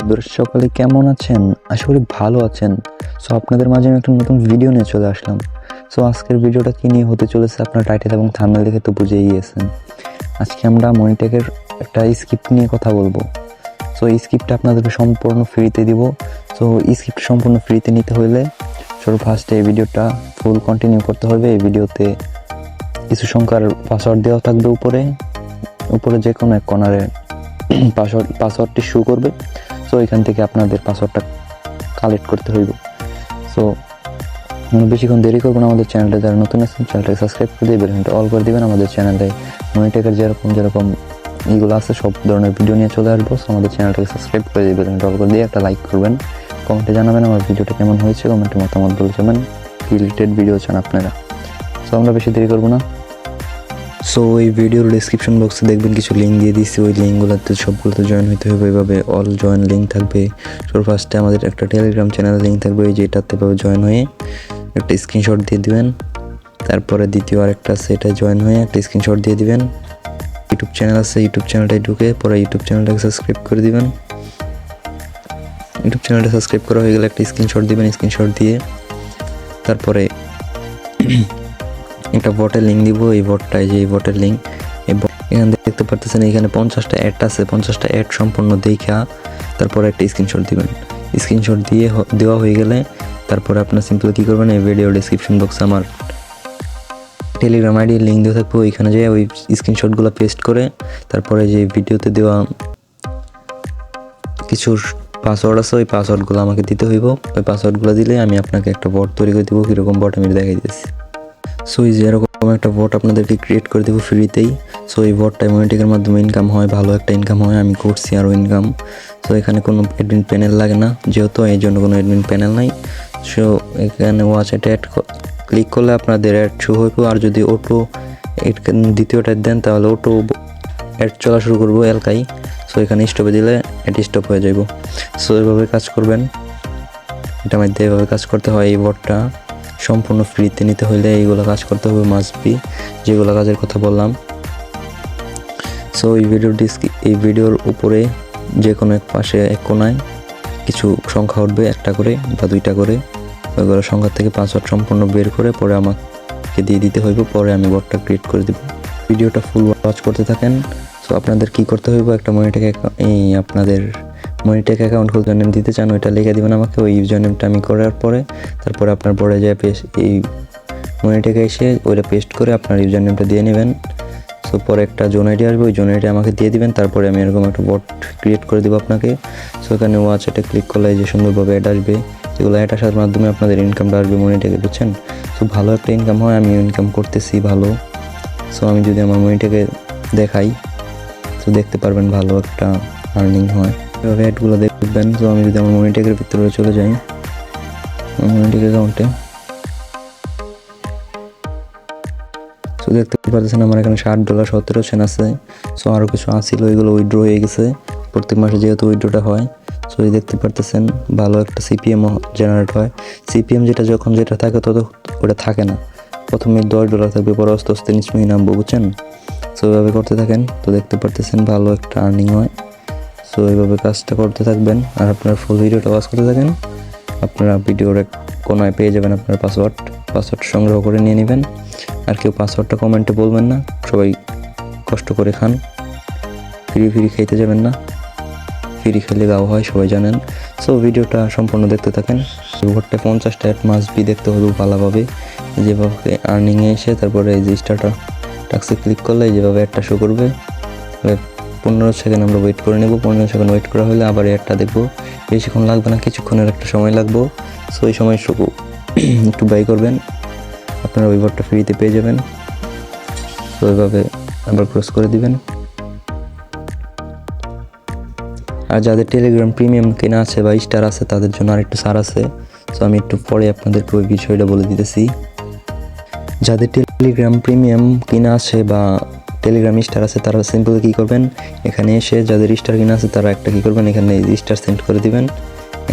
বন্ধুরা সকালে কেমন আছেন? আশা করি ভালো আছেন। সো আপনাদের মাঝে আমি একটা নতুন ভিডিও নিয়ে চলে আসলাম। সো আজকের ভিডিওটা কি নিয়ে হতে চলেছে আপনার টাইটেল এবং থাম্বনেল দেখে তো বুঝেই গিয়েছেন। আজকে আমরা মনিটেকের একটা স্ক্রিপ্ট নিয়ে কথা বলবো। সো এই স্ক্রিপ্টটা আপনাদেরকে সম্পূর্ণ ফ্রিতে দিব। সো এই স্ক্রিপ্ট সম্পূর্ণ ফ্রিতে নিতে হলে ফার্স্টে এই ভিডিওটা ফুল কন্টিনিউ করতে হবে। এই ভিডিওতে কিছু সংখ্যার পাসওয়ার্ড দেওয়া থাকবে উপরে যে কোনো এক কর্নারে পাসওয়ার্ডটি শো করবে। সো এখান থেকে আপনাদের পাসওয়ার্ডটা কালেক্ট করতে হইব। সো বেশিক্ষণ দেরি করবো না, আমাদের চ্যানেলটা যারা নতুন আছেন চ্যানেলটাকে সাবস্ক্রাইব করে দিয়ে বেলঘন্টা অল করে দেবেন। আমাদের চ্যানেলে মনিটেকের যেরকম এইগুলো আছে সব ধরনের ভিডিও নিয়ে চলে আসবো। সো আমাদের চ্যানেলটাকে সাবস্ক্রাইব করে দিয়ে বেলঘন্টা অল করে দিয়ে একটা লাইক করবেন, কমেন্টে জানাবেন আমার ভিডিওটা কেমন হয়েছে, কমেন্টে মতামত বলে যাবেন কি রিলেটেড ভিডিও চান আপনারা। সো আমরা বেশি দেরি করবো না। সো এই ভিডিওর ডিসক্রিপশন বক্সে দেখবেন কিছু লিঙ্ক দিয়ে দিচ্ছি, ওই লিঙ্কগুলোতে সবগুলোতে জয়েন হতে হবে। এইভাবে অল জয়েন লিঙ্ক থাকবে। ফার্স্টে আমাদের একটা টেলিগ্রাম চ্যানেলের লিঙ্ক থাকবে, এই যেটাতে জয়েন হয়ে একটা স্ক্রিনশট দিয়ে দিবেন। তারপরে দ্বিতীয় আরেকটা আছে, এটা জয়েন হয়ে একটা স্ক্রিনশট দিয়ে দিবেন। ইউটিউব চ্যানেল আছে, ইউটিউব চ্যানেলটায় ঢুকে পরে ইউটিউব চ্যানেলটাকে সাবস্ক্রাইব করে দিবেন। ইউটিউব চ্যানেলটা সাবস্ক্রাইব করা হয়ে গেলে একটা স্ক্রিনশট দিবেন। স্ক্রিনশট দিয়ে তারপরে একটা বটের লিঙ্ক দিব। এই বটটায় যে এই বটের লিঙ্ক, এখানে দেখতে পারতেছেন এখানে 50টা অ্যাড আছে। 50টা অ্যাড সম্পূর্ণ দেখা তারপরে একটা স্ক্রিনশট দিবেন। স্ক্রিনশট দিয়ে দেওয়া হয়ে গেলে তারপরে আপনার সিম্পল কী করবেন, এই ভিডিও ডিসক্রিপশন বক্সে আমার টেলিগ্রাম আইডির লিঙ্ক দেওয়া থাকবে, ওইখানে যেয়ে ওই স্ক্রিনশটগুলো পেস্ট করে তারপরে যে ভিডিওতে দেওয়া কিছু পাসওয়ার্ড আছে ওই পাসওয়ার্ডগুলো আমাকে দিতে হইব। ওই পাসওয়ার্ডগুলো দিলে আমি আপনাকে একটা বট তৈরি করে দেবো। কীরকম বট আমি দেখাই দিয়েছি। সো এই যে এরকম একটা বট আপনাদেরকে ক্রিয়েট করে দেবো ফ্রিতেই। সো এই বটটা মনিটেকের মাধ্যমে ইনকাম হয়, ভালো একটা ইনকাম হয়, আমি করছি আরও ইনকাম। সো এখানে কোনো অ্যাডমিন প্যানেল লাগে না, যেহেতু এই জন্য কোনো অ্যাডমিন প্যানেল নাই। সো এখানে ওয়াচ এটা অ্যাড ক্লিক করলে আপনাদের অ্যাড শো হইব। আর যদি অটো দ্বিতীয়টা দেন তাহলে অটো অ্যাড চলা শুরু করবো এলকাই। সো এখানে স্টপে দিলে অ্যাড স্টপ হয়ে যাব। সো এভাবে কাজ করবেন, এটা মধ্যে এভাবে কাজ করতে হয়। এই বটটা সম্পূর্ণ ফ্রিতে নিতে হলে এইগুলো কাজ করতে হবে, মাস্ট বি, যেগুলো কাজের কথা বললাম। সো এই ভিডিওর উপরে যে কোনো এক পাশে এক কোনায় কিছু সংখ্যা উঠবে, একটা করে বা দুইটা করে। ওইগুলো সংখ্যা থেকে পাসওয়ার্ড সম্পূর্ণ বের করে পরে আমাকে দিয়ে দিতে হইব, পরে আমি বটটা ক্রিয়েট করে দেব। ভিডিওটা ফুল ওয়াচ করতে থাকেন। সো আপনাদের কি করতে হইব, একটা আপনাদের মনিটেক অ্যাকাউন্ট ইউজার নেম দিতে চান, ওইটা লিখে দিবেন আমাকে। ওই ইউজার নেমটা আমি করার পরে তারপরে আপনার পরে যায় এই মনিটেকে এসে ওইটা পেস্ট করে আপনার ইউজার নেমটা দিয়ে নেবেন। সো পরে একটা জোন আইডি আসবে, ওই জোন আইডি আমাকে দিয়ে দিবেন। তারপরে আমি এরকম একটা বট ক্রিয়েট করে দেবো আপনাকে। সো এখানে ওয়াচ এটা ক্লিক করলে যে সুন্দরভাবে অ্যাড আসবে, যেগুলো অ্যাড আসার মাধ্যমে আপনাদের ইনকামটা আসবে মনিটেকে, বুঝছেন? সো ভালো একটা ইনকাম হয়, আমি ইনকাম করতেছি ভালো। সো আমি যদি আমার মনিটেকে দেখাই তো দেখতে পারবেন ভালো একটা আর্নিং হয়। এভাবে অ্যাডগুলো দেখবেন। তো আমি যদি আমার মনিটেকের ভিতরে চলে যাই, মনিটেক অ্যাকাউন্টে, সো দেখতে পাচ্ছেন আমার এখানে $60.17 আছে। সো আরও কিছু আসছিল, ওইগুলো উইথড্র হয়ে গেছে প্রত্যেক মাসে, যেহেতু উইথড্রটা হয়। সো এই দেখতে পারতেছেন ভালো একটা সিপিএম জেনারেট হয়। সিপিএম যেটা থাকে তত ওটা থাকে না, প্রথমে $10 থাকবে, পরে আস্তে আস্তে নিচে নামবো, বুঝছেন? সো এইভাবে করতে থাকেন। তো দেখতে পারতেছেন ভালো একটা আর্নিং হয়। সো এইভাবে কাজটা করতে থাকবেন আর আপনার ফুল ভিডিওটা ওয়াচ করতে থাকেন। আপনারা ভিডিওর এক কোনায় পেয়ে যাবেন আপনার পাসওয়ার্ড সংগ্রহ করে নিয়ে নেবেন। আর কেউ পাসওয়ার্ডটা কমেন্টে বলবেন না, সবাই কষ্ট করে খান, ফ্রি খাইতে যাবেন না, ফ্রি খেলে গাও হয়, সবাই জানেন। সো ভিডিওটা সম্পূর্ণ দেখতে থাকেন। ঘরটা 50টা অ্যাড মাস্ট বি দেখতে হবে ভালোভাবে। যেভাবে আর্নিংয়ে এসে তারপরে এই যে স্টার্টার টাক্সে ক্লিক করলে যেভাবে অ্যাডটা শো করবে, 15 সেকেন্ড আমরা ওয়েট করে নেব। 15 সেকেন্ড ওয়েট করা হলে আবার অ্যাডটা দেখবো। বেশিক্ষণ লাগবে না, কিছুক্ষণের একটা সময় লাগবো। সো এই সময় একটু বাই করবেন, আপনারা ওই বটটা ফ্রিতে পেয়ে যাবেন। তো ওইভাবে আবার ক্রস করে দিবেন। আর যাদের টেলিগ্রাম প্রিমিয়াম কেনা আছে বা স্টার আছে তাদের জন্য আরেকটু ছাড় আছে। সো আমি একটু পরে আপনাদেরকে ওই বিষয়টা বলে দিতেছি। যাদের টেলিগ্রাম প্রিমিয়াম কিনা আছে বা টেলিগ্রাম স্টার আছে তারা সিম্পল কী করবেন, এখানে এসে যাদের স্টার কিনা আছে তারা একটা কী করবেন, এখানে স্টার সেন্ড করে দিবেন।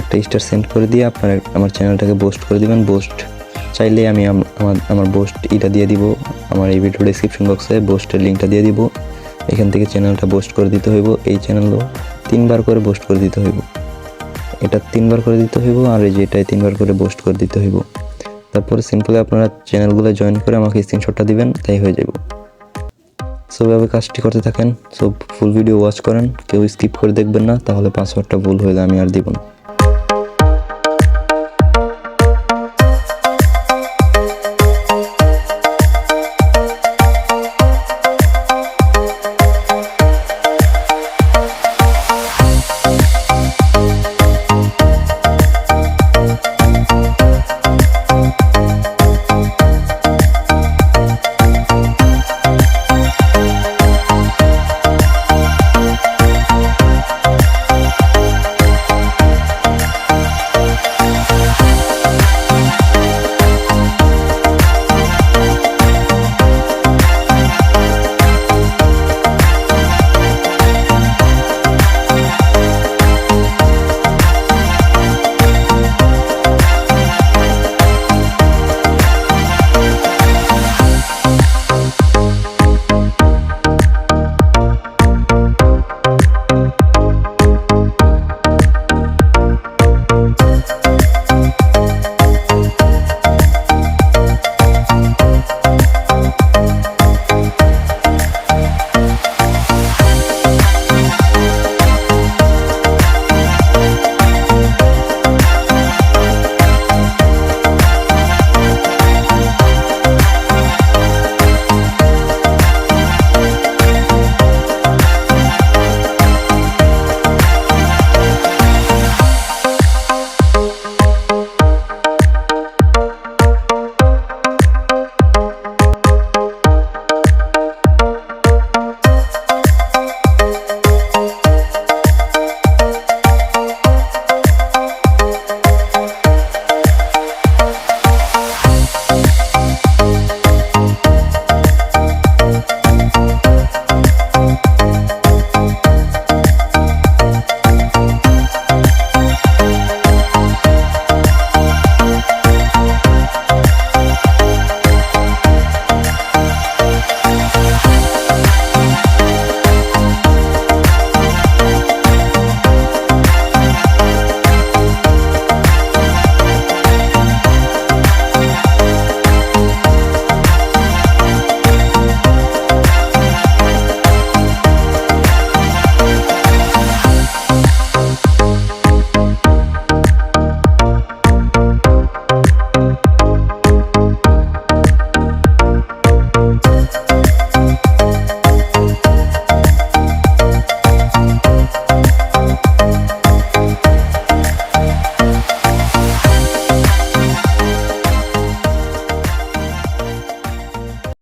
একটা স্টার সেন্ড করে দিয়ে আপনার আমার চ্যানেলটাকে বুস্ট করে দিবেন। বুস্ট চাইলে আমি আমার বুস্ট এটা দিয়ে দিব, আমার এই ভিডিও ডিসক্রিপশন বক্সে বুস্টের লিঙ্কটা দিয়ে দিব। এখান থেকে চ্যানেলটা বুস্ট করে দিতে হইব। এই চ্যানেলও 3 বার করে বুস্ট করে দিতে হইব। এটা 3বার করে দিতে হইব, আর এই যে এটাই 3বার করে বুস্ট করে দিতে হইব। তারপরে সিম্পলি আপনারা চ্যানেলগুলো জয়েন করে আমাকে স্ক্রিনশটটা দিবেন, তাই হয়ে যাবে। সো এভাবে কাজটি করতে থাকেন। সো ফুল ভিডিও ওয়াচ করেন, কেউ স্কিপ করে দেখবেন না, তাহলে পাসওয়ার্ডটা ভুল হয়ে আমি আর দিব না।